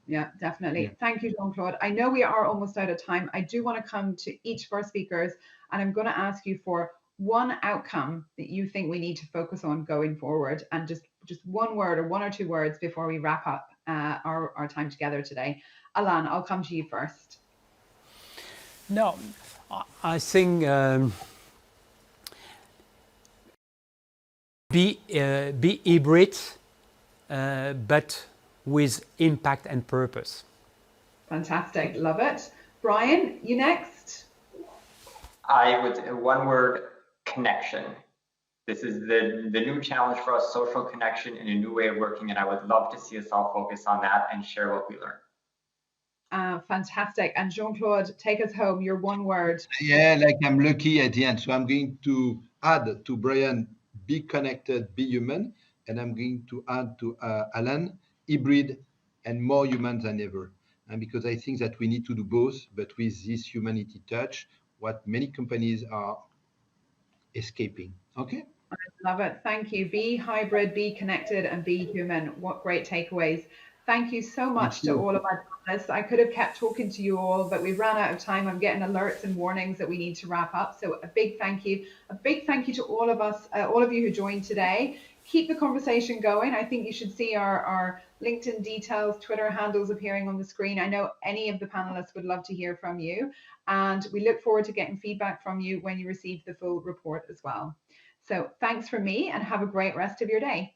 Yeah, definitely. Thank you, Jean-Claude. I know we are almost out of time. I do want to come to each of our speakers, and I'm going to ask you for one outcome that you think we need to focus on going forward, and just one word or one or two words before we wrap up our time together today. Alain, I'll come to you first. No, I think be hybrid, but with impact and purpose. Fantastic, love it. Brian, you next. I would, one word, connection. This is the new challenge for us, social connection in a new way of working, and I would love to see us all focus on that and share what we learn. Fantastic. And Jean-Claude, take us home, your one word. Yeah, like I'm lucky at the end. So I'm going to add to Brian, be connected, be human. And I'm going to add to Alan, hybrid and more human than ever. And because I think that we need to do both, but with this humanity touch, what many companies are escaping. Okay? I love it. Thank you. Be hybrid, be connected, and be human. What great takeaways. Thank you so much to all of our panelists. I could have kept talking to you all, but we ran out of time. I'm getting alerts and warnings that we need to wrap up. So a big thank you. A big thank you to all of us, all of you who joined today. Keep the conversation going. I think you should see our LinkedIn details, Twitter handles appearing on the screen. I know any of the panelists would love to hear from you. And we look forward to getting feedback from you when you receive the full report as well. So thanks from me and have a great rest of your day.